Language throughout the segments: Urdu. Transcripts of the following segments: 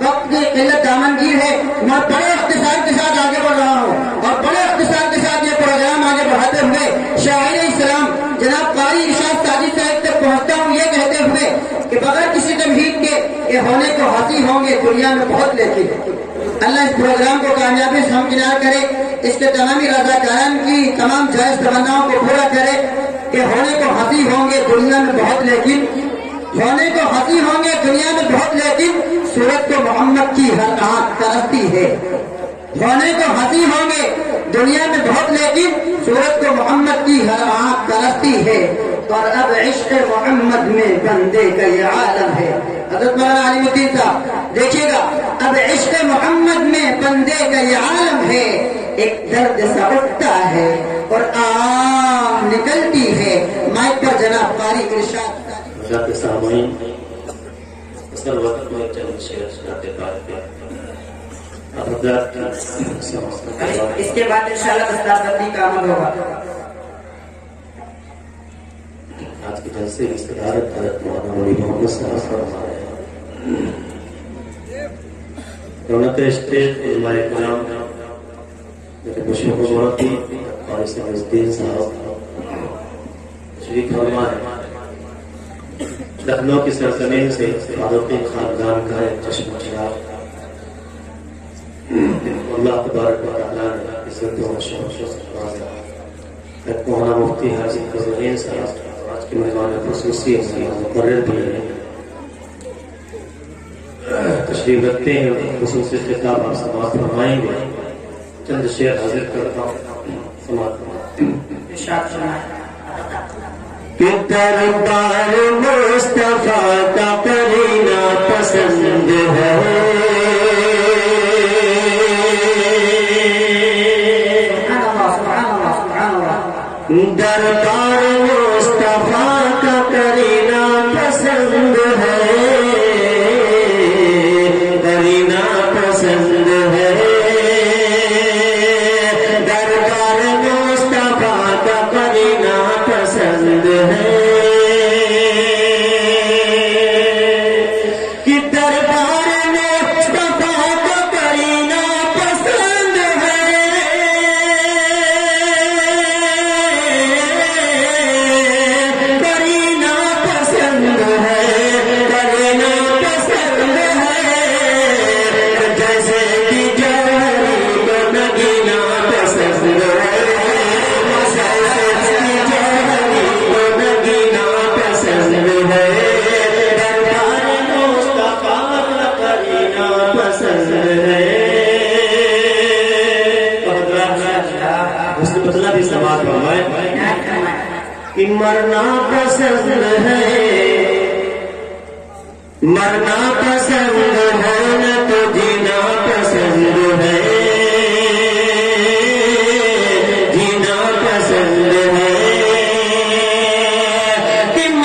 وقت کی قلت دامنگیر ہے، میں بڑے اختصار کے ساتھ آگے بڑھ رہا ہوں اور بڑے اختصار کے ساتھ یہ پروگرام آگے بڑھاتے ہوئے شاعر اسلام جناب قاری ارشاد ساجد صاحب تک پہنچتا ہوں یہ کہتے ہوئے کہ بغیر کسی تمہید کے یہ ہونے کو حاصل ہوں گے دنیا میں بہت، لیکن اللہ اس پروگرام کو کامیابی سے ہمکنار کرے، اس کے تمامی رضاکاران کی تمام جائز تمناؤں کو پورا کرے کہ ہونے کو حاصل ہوں گے دنیا میں بہت، لیکن ہونے کو حاصل ہوں گے دنیا میں بہت، لیکن صورت کو محمد کی ہر آنکھ ترستی ہے۔ ہونے کو حاصل ہوں گے دنیا میں بہت، لیکن صورت کو محمد کی ہر آنکھ ترستی ہے، اور اب عشق محمد میں بندے کا یہ عالم ہے۔ حضرت مولانا علی الدین صاحب دیکھیے گا، اب عشق محمد میں بندے کا یہ عالم ہے، ایک درد سا اٹھتا ہے اور آم نکلتی ہے۔ مائک پر جناب قاری ارشاد سامعین اصل وقت میں چند شعر سناتے پاتے اس کے بعد انشاءاللہ دستار بندی کا عمل ہوگا۔ آج کے جلسے کی صدارت حضرت مولانا مولوی محمد صاحب فرما رہے ہیں۔ رونق اسٹیج ہمارے کلام میرے مشرف مربی قاری الدین صاحب شریف فرما رہے ہیں۔ لکھنؤ کی سرزمین سے فاروقی خاندان کا ایک چشمہ چراغ اللہ تبارک و تعالیٰ نے عزت و شرف سے نوازا۔ مولانا مفتی حاجی فضلین صاحب آج کی مہمان خصوصی مقرر بھی ہیں، تشریف رکھتے ہیں، خصوصی خطاب آپ سماعت فرمائیں گے۔ چند شعر حاضر کرتا ہوں، سماعت فرمائیں۔ کہ دربار مصطفیٰ کا کرنا پسند ہے، دربار مصطفیٰ کا کرنا پسند ہے، کرنا پسند ہے، دربار مصطفیٰ کا کرنا پسند ہے، کہ دربار مصطفیٰ کا کرنا پسند ہے، کرنا پسند ہے، کرنا پسند ہے، جیسے کہ جوہری کو نگینا پسند ہے، کہ مرنا پسند ہے، مرنا پسند ہے، نہ تو جینا پسند ہے، جینا پسند ہے، کہ مرنا پسند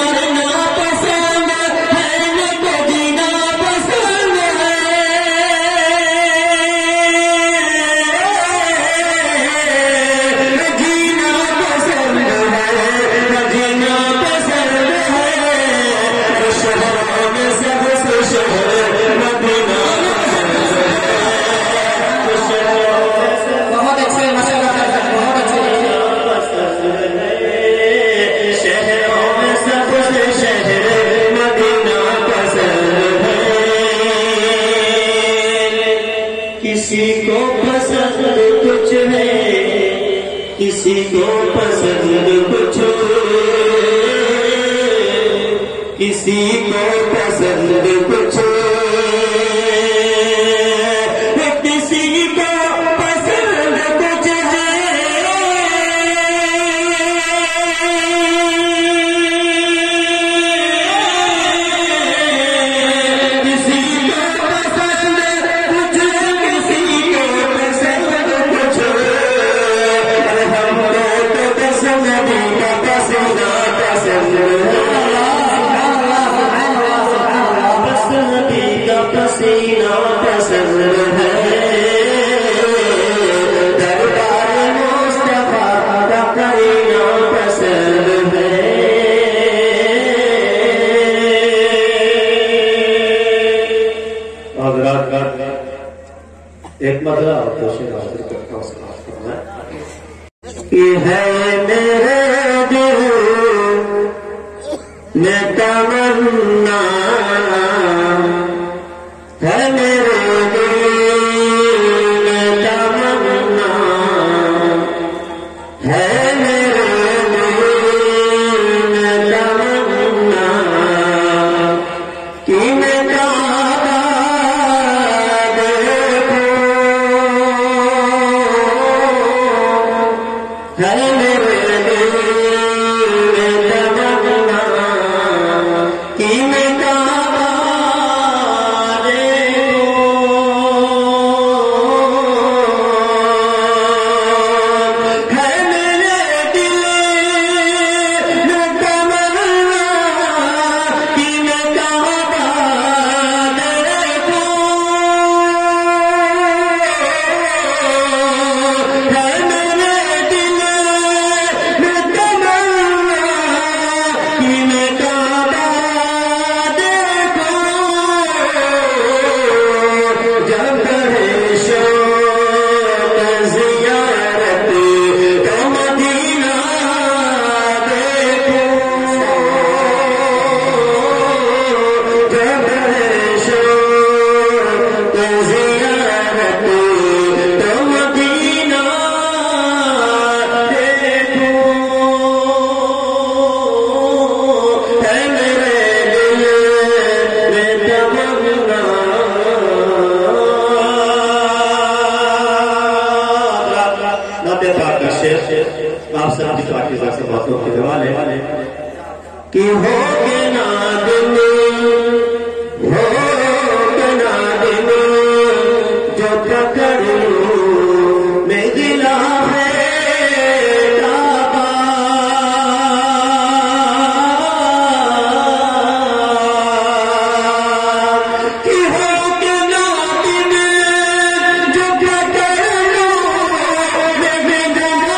ہے، نہ تو جینا پسند ہے، جینا پسند ہے، جینا پسند ہے، شہروں میں سب سے شہر مدینہ بہت اچھے ماشاءاللہ، بہت اچھے، پسند ہے، شہروں میں سب سے شہر مدینہ پسند ہے، کسی کو پسند کچھ ہے، کسی کو پسند کچھ، کسی کو پسند کچھ، کسی کو پسند کچھ ہے، کسی کو پسند کچھ، کسی کو پسند کچھ، ہم کو تو پسند کا پسند پسند ہے، پسندی کا پسینہ پسند ہے، دربار مصطفیٰ کا کرنا پسند ہے۔ حضرات ایک مرتبہ اور کوشش حاصل کرتا ہوں سماعت کرنا یہ ہے میرے دل میں تمنا ہے میرے دل میں تمنا ہے میرے دل میں تمنا کہ میں آپ سے آپ کی سے باتوں کے حوالے کہ ہو کے نادم ہو کے نادم جو پکڑوں میں دلا ہے کعبہ کہ ہو کے نادم جو پکڑوں میں دلا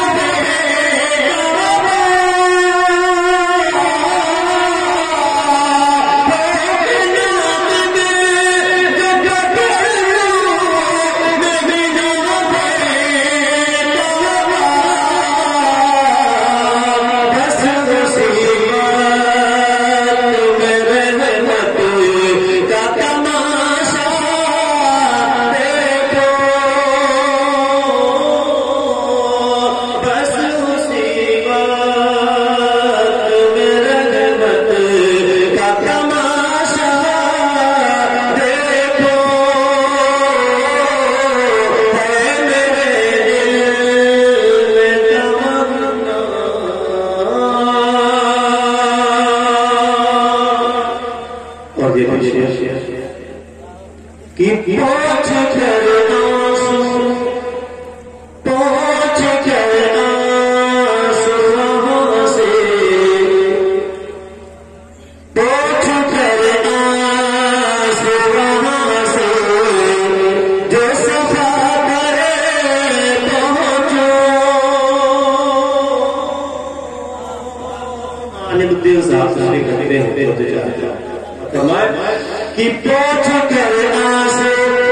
کہ پوچھ کر آسے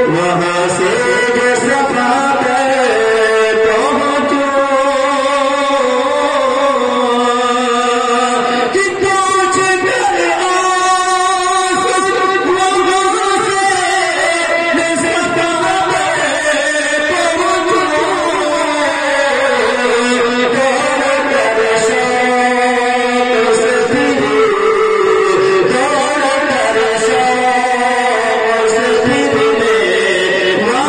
وہاں سے جو صفا پر پہنچو کہ پوچھ کر آسے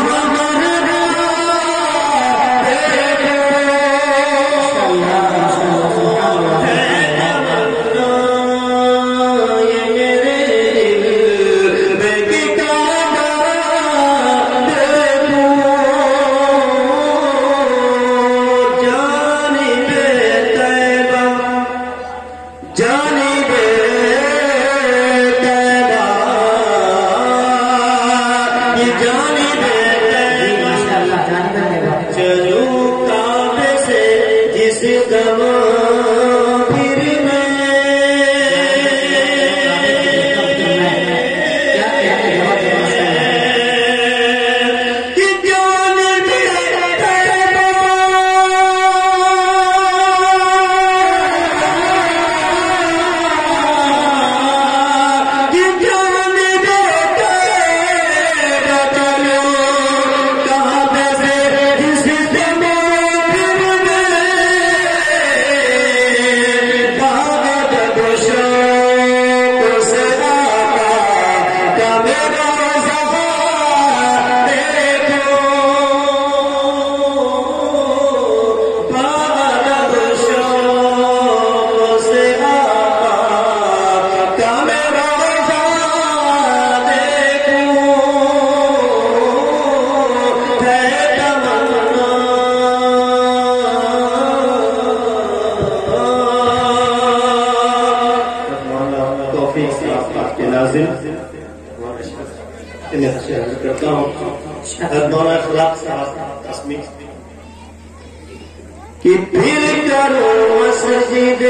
وہاں سے جو صفا پر پہنچو کرتا ہوں مولانا اخلاق صاحب تصمیف کہ پھر کرو مسجد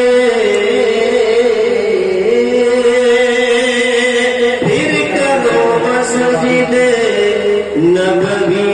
پھر کرو مسجد نبوی